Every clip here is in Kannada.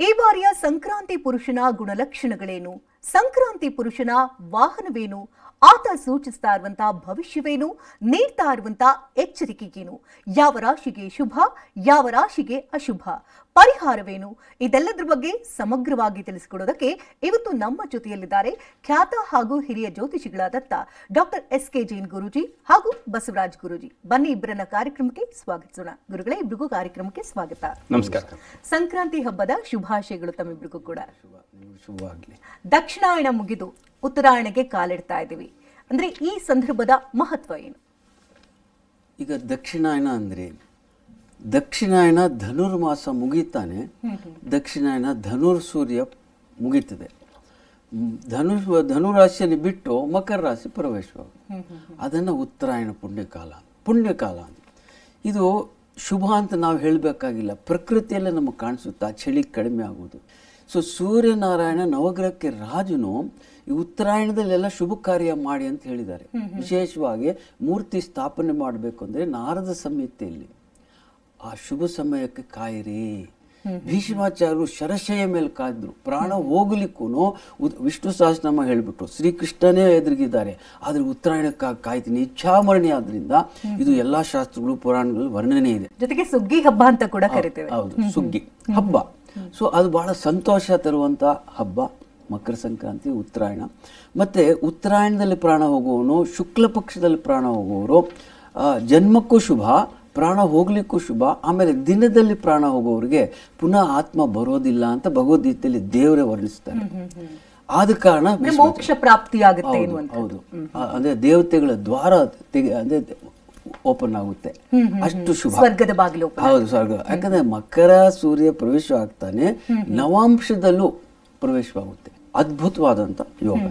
ಈ ಬಾರಿಯ ಸಂಕ್ರಾಂತಿ ಪುರುಷನ ಗುಣಲಕ್ಷಣಗಳೇನು? ಸಂಕ್ರಾಂತಿ ಪುರುಷನ ವಾಹನವೇನು? ಆತ ಸೂಚಿಸ್ತಾ ಇರುವಂತಹ ಭವಿಷ್ಯವೇನು? ನೀಡ್ತಾ ಇರುವಂತಹ ಎಚ್ಚರಿಕೆಗೇನು? ಯಾವ ರಾಶಿಗೆ ಶುಭ, ಯಾವ ರಾಶಿಗೆ ಅಶುಭ, ಪರಿಹಾರವೇನು? ಇದೆಲ್ಲದರ ಬಗ್ಗೆ ಸಮಗ್ರವಾಗಿ ತಿಳಿಸಿಕೊಡೋದಕ್ಕೆ ಇವತ್ತು ನಮ್ಮ ಜೊತೆಯಲ್ಲಿದ್ದಾರೆ ಖ್ಯಾತ ಹಾಗೂ ಹಿರಿಯ ಜ್ಯೋತಿಷಿಗಳಾದಂಥ ಡಾಕ್ಟರ್ ಎಸ್.ಕೆ. ಜೈನ್ ಗುರೂಜಿ ಹಾಗೂ ಬಸವರಾಜ್ ಗುರೂಜಿ. ಬನ್ನಿ ಇಬ್ಬರನ್ನ ಕಾರ್ಯಕ್ರಮಕ್ಕೆ ಸ್ವಾಗತಿಸೋಣ. ಗುರುಗಳೇ, ಇಬ್ಬರಿಗೂ ಕಾರ್ಯಕ್ರಮಕ್ಕೆ ಸ್ವಾಗತ. ನಮಸ್ಕಾರ. ಸಂಕ್ರಾಂತಿ ಹಬ್ಬದ ಶುಭಾಶಯಗಳು ತಮ್ಮಿಬ್ಬರಿಗೂ ಕೂಡ. ಶುಭವಾಗಲಿ. ದಕ್ಷಿಣಾಯಣ ಮುಗಿದು ಉತ್ತರಾಯಣಕ್ಕೆ ಕಾಲಿಡ್ತಾ ಇದ್ದೀವಿ. ಅಂದ್ರೆ ಈ ಸಂದರ್ಭದ ಮಹತ್ವ ಏನು? ಈಗ ದಕ್ಷಿಣಾಯನ ಅಂದ್ರೆ ದಕ್ಷಿಣಾಯನ ಧನುರ್ಮಾಸ ಮುಗೀತಾನೆ, ದಕ್ಷಿಣಾಯನ ಧನುರ್ ಸೂರ್ಯ ಮುಗೀತದೆ. ಧನುರಾಶಿಯನ್ನು ಬಿಟ್ಟು ಮಕರ ರಾಶಿ ಪ್ರವೇಶವಾಗುತ್ತೆ. ಅದನ್ನು ಉತ್ತರಾಯಣ ಪುಣ್ಯಕಾಲ ಅಂತ. ಇದು ಶುಭ ಅಂತ ನಾವು ಹೇಳಬೇಕಾಗಿಲ್ಲ, ಪ್ರಕೃತಿಯಲ್ಲೇ ನಮಗೆ ಕಾಣಿಸುತ್ತಾ ಚಳಿ ಕಡಿಮೆ ಆಗೋದು. ಸೊ ಸೂರ್ಯನಾರಾಯಣ ನವಗ್ರಹಕ್ಕೆ ರಾಜನು ಈ ಉತ್ತರಾಯಣದಲ್ಲೆಲ್ಲ ಶುಭ ಕಾರ್ಯ ಮಾಡಿ ಅಂತ ಹೇಳಿದ್ದಾರೆ. ವಿಶೇಷವಾಗಿ ಮೂರ್ತಿ ಸ್ಥಾಪನೆ ಮಾಡಬೇಕು ಅಂದರೆ ನಾರದ ಸಂಹಿತೆಯಲ್ಲಿ ಆ ಶುಭ ಸಮಯಕ್ಕೆ ಕಾಯಿರಿ. ಭೀಷ್ಮಾಚಾರ್ಯರು ಶರಶಯ ಮೇಲೆ ಕಾಯ್ದ್ರು, ಪ್ರಾಣ ಹೋಗ್ಲಿಕ್ಕೂ ವಿಷ್ಣು ಸಹಸ್ರನಾಮ ಹೇಳಿಬಿಟ್ರು. ಶ್ರೀಕೃಷ್ಣನೇ ಎದುರಿಗಿದ್ದಾರೆ, ಆದರೆ ಉತ್ತರಾಯಣಕ್ಕಾಗಿ ಕಾಯ್ತೀನಿ, ಇಚ್ಛಾಮರಣಿ. ಆದ್ರಿಂದ ಇದು ಎಲ್ಲಾ ಶಾಸ್ತ್ರಗಳು ಪುರಾಣಗಳು ವರ್ಣನೆ ಇದೆ. ಜೊತೆಗೆ ಸುಗ್ಗಿ ಹಬ್ಬ ಅಂತ ಕೂಡ ಕರಿತೇವೆ. ಹೌದು, ಸುಗ್ಗಿ ಹಬ್ಬ. ಸೊ ಅದು ಬಹಳ ಸಂತೋಷ ತರುವಂತ ಹಬ್ಬ ಮಕರ ಸಂಕ್ರಾಂತಿ, ಉತ್ತರಾಯಣ. ಮತ್ತೆ ಉತ್ತರಾಯಣದಲ್ಲಿ ಪ್ರಾಣ ಹೋಗುವವನು, ಶುಕ್ಲ ಪಕ್ಷದಲ್ಲಿ ಪ್ರಾಣ ಹೋಗುವವರು ಜನ್ಮಕ್ಕೂ ಶುಭ, ಪ್ರಾಣ ಹೋಗ್ಲಿಕ್ಕೂ ಶುಭ. ಆಮೇಲೆ ದಿನದಲ್ಲಿ ಪ್ರಾಣ ಹೋಗುವವರಿಗೆ ಪುನಃ ಆತ್ಮ ಬರೋದಿಲ್ಲ ಅಂತ ಭಗವದ್ಗೀತೆಯಲ್ಲಿ ದೇವರೇ ವರ್ಣಿಸ್ತಾರೆ. ಆದ ಕಾರಣ ಮೋಕ್ಷ ಪ್ರಾಪ್ತಿಯಾಗುತ್ತೆ. ಹೌದು, ಅಂದ್ರೆ ದೇವತೆಗಳ ದ್ವಾರ ಅಂದ್ರೆ ಓಪನ್ ಆಗುತ್ತೆ, ಅಷ್ಟು ಶುಭ. ಸ್ವರ್ಗದ ಬಾಗಿಲು. ಹೌದು, ಸ್ವರ್ಗ. ಯಾಕಂದ್ರೆ ಮಕರ ಸೂರ್ಯ ಪ್ರವೇಶ ಆಗ್ತಾನೆ, ನವಾಂಶದಲ್ಲೂ ಪ್ರವೇಶವಾಗುತ್ತೆ. ಅದ್ಭುತವಾದಂತ ಯೋಗ.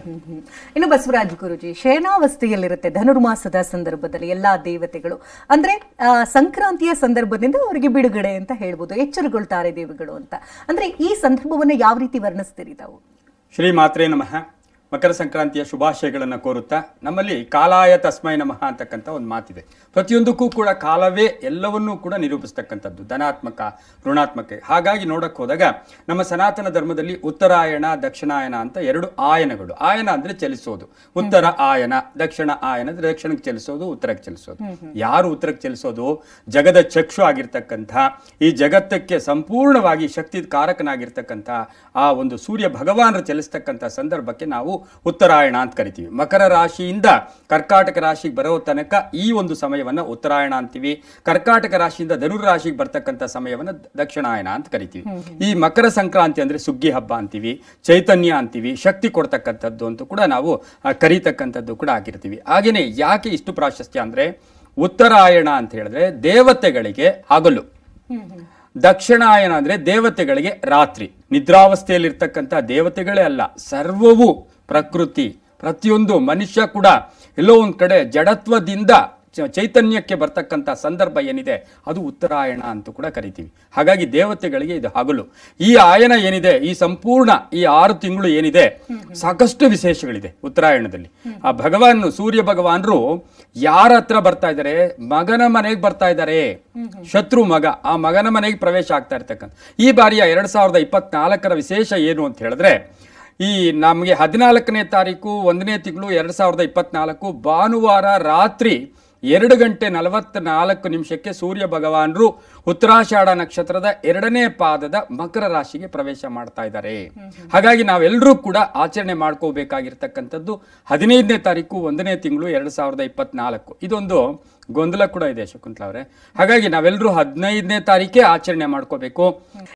ಇನ್ನು ಬಸವರಾಜ್ ಗುರುಜಿ, ಶಯನಾವಸ್ಥೆಯಲ್ಲಿರುತ್ತೆ ಧನುರ್ಮಾಸದ ಸಂದರ್ಭದಲ್ಲಿ ಎಲ್ಲಾ ದೇವತೆಗಳು. ಅಂದ್ರೆ ಸಂಕ್ರಾಂತಿಯ ಸಂದರ್ಭದಿಂದ ಅವರಿಗೆ ಬಿಡುಗಡೆ ಅಂತ ಹೇಳ್ಬೋದು, ಎಚ್ಚರಗೊಳ್ತಾರೆ ದೇವಗಳು ಅಂತ. ಅಂದ್ರೆ ಈ ಸಂದರ್ಭವನ್ನ ಯಾವ ರೀತಿ ವರ್ಣಿಸ್ತೀರಿ ತಾವು? ಶ್ರೀ ಮಾತ್ರೇ ನಮಃ. ಮಕರ ಸಂಕ್ರಾಂತಿಯ ಶುಭಾಶಯಗಳನ್ನು ಕೋರುತ್ತಾ, ನಮ್ಮಲ್ಲಿ ಕಾಲಾಯ ತಸ್ಮೈ ನಮಃ ಅಂತಕ್ಕಂಥ ಒಂದು ಮಾತಿದೆ. ಪ್ರತಿಯೊಂದಕ್ಕೂ ಕೂಡ ಕಾಲವೇ ಎಲ್ಲವನ್ನೂ ಕೂಡ ನಿರೂಪಿಸ್ತಕ್ಕಂಥದ್ದು, ಧನಾತ್ಮಕ ಋಣಾತ್ಮಕ. ಹಾಗಾಗಿ ನೋಡಕ್ಕೆ ಹೋದಾಗ ನಮ್ಮ ಸನಾತನ ಧರ್ಮದಲ್ಲಿ ಉತ್ತರಾಯಣ ದಕ್ಷಿಣಾಯನ ಅಂತ ಎರಡು ಆಯನಗಳು. ಆಯನ ಅಂದ್ರೆ ಚಲಿಸೋದು, ಉತ್ತರ ಆಯನ, ದಕ್ಷಿಣ ಆಯನ ಅಂದ್ರೆ ದಕ್ಷಿಣಕ್ಕೆ ಚಲಿಸೋದು, ಉತ್ತರಕ್ಕೆ ಚಲಿಸೋದು. ಯಾರು ಉತ್ತರಕ್ಕೆ ಚಲಿಸೋದು? ಜಗದ ಚಕ್ಷು ಆಗಿರ್ತಕ್ಕಂಥ, ಈ ಜಗತ್ತಕ್ಕೆ ಸಂಪೂರ್ಣವಾಗಿ ಶಕ್ತಿ ಕಾರಕನಾಗಿರ್ತಕ್ಕಂಥ ಆ ಒಂದು ಸೂರ್ಯ ಭಗವಾನರು ಚಲಿಸ್ತಕ್ಕಂಥ ಸಂದರ್ಭಕ್ಕೆ ನಾವು ಉತ್ತರಾಯಣ ಅಂತ ಕರಿತೀವಿ. ಮಕರ ರಾಶಿಯಿಂದ ಕರ್ಕಾಟಕ ರಾಶಿಗೆ ಬರೋ ತನಕ ಈ ಒಂದು ಸಮಯವನ್ನ ಉತ್ತರಾಯಣ ಅಂತೀವಿ. ಕರ್ಕಾಟಕ ರಾಶಿಯಿಂದ ಧನುರ್ ರಾಶಿಗೆ ಬರ್ತಕ್ಕಂಥ ಸಮಯವನ್ನ ದಕ್ಷಿಣಾಯನ ಅಂತ ಕರಿತೀವಿ. ಈ ಮಕರ ಸಂಕ್ರಾಂತಿ ಅಂದ್ರೆ ಸುಗ್ಗಿ ಹಬ್ಬ ಅಂತೀವಿ, ಚೈತನ್ಯ ಅಂತೀವಿ, ಶಕ್ತಿ ಕೊಡ್ತಕ್ಕಂಥದ್ದು ಅಂತ ಕೂಡ ನಾವು ಕರೀತಕ್ಕಂಥದ್ದು ಕೂಡ ಆಗಿರ್ತೀವಿ. ಹಾಗೇನೆ ಯಾಕೆ ಇಷ್ಟು ಪ್ರಾಶಸ್ತ್ಯ ಅಂದ್ರೆ, ಉತ್ತರಾಯಣ ಅಂತ ಹೇಳಿದ್ರೆ ದೇವತೆಗಳಿಗೆ ಹಗಲು, ದಕ್ಷಿಣಾಯನ ಅಂದ್ರೆ ದೇವತೆಗಳಿಗೆ ರಾತ್ರಿ. ನಿದ್ರಾವಸ್ಥೆಯಲ್ಲಿರ್ತಕ್ಕಂಥ ದೇವತೆಗಳೇ ಅಲ್ಲ, ಸರ್ವವು ಪ್ರಕೃತಿ, ಪ್ರತಿಯೊಂದು ಮನುಷ್ಯ ಕೂಡ ಎಲ್ಲೋ ಒಂದ್ ಕಡೆ ಜಡತ್ವದಿಂದ ಚೈತನ್ಯಕ್ಕೆ ಬರ್ತಕ್ಕಂಥ ಸಂದರ್ಭ ಏನಿದೆ ಅದು ಉತ್ತರಾಯಣ ಅಂತ ಕೂಡ ಕರಿತೀವಿ. ಹಾಗಾಗಿ ದೇವತೆಗಳಿಗೆ ಇದು ಹಗಲು. ಈ ಆಯನ ಏನಿದೆ, ಈ ಸಂಪೂರ್ಣ ಈ 6 ತಿಂಗಳು ಏನಿದೆ, ಸಾಕಷ್ಟು ವಿಶೇಷಗಳಿದೆ ಉತ್ತರಾಯಣದಲ್ಲಿ. ಆ ಭಗವಾನ್ ಸೂರ್ಯ ಭಗವಾನರು ಯಾರ ಹತ್ರ ಬರ್ತಾ ಇದ್ದಾರೆ? ಮಗನ ಮನೆಗೆ ಬರ್ತಾ ಇದ್ದಾರೆ. ಶತ್ರು ಮಗ, ಆ ಮಗನ ಮನೆಗೆ ಪ್ರವೇಶ ಆಗ್ತಾ ಇರ್ತಕ್ಕಂಥ ಈ ಬಾರಿಯ 2024ರ ವಿಶೇಷ ಏನು ಅಂತ ಹೇಳಿದ್ರೆ, ಈ ನಮಗೆ 14ನೇ ತಾರೀಕು 1ನೇ ತಿಂಗಳು 2024 ಭಾನುವಾರ ರಾತ್ರಿ 2:44 ಸೂರ್ಯ ಭಗವಾನರು ಉತ್ತರಾಷಾಢ ನಕ್ಷತ್ರದ 2ನೇ ಪಾದದ ಮಕರ ರಾಶಿಗೆ ಪ್ರವೇಶ ಮಾಡ್ತಾ ಇದ್ದಾರೆ. ಹಾಗಾಗಿ ನಾವೆಲ್ಲರೂ ಕೂಡ ಆಚರಣೆ ಮಾಡ್ಕೋಬೇಕಾಗಿರ್ತಕ್ಕಂಥದ್ದು 15ನೇ ತಾರೀಕು 1ನೇ ತಿಂಗಳು 2024. ಇದೊಂದು ಗೊಂದಲ ಕೂಡ ಇದೆ ಶಕುಂತಲಾ ಅವರೇ. ಹಾಗಾಗಿ ನಾವೆಲ್ಲರೂ 15ನೇ ತಾರೀಕೆ ಆಚರಣೆ ಮಾಡ್ಕೋಬೇಕು.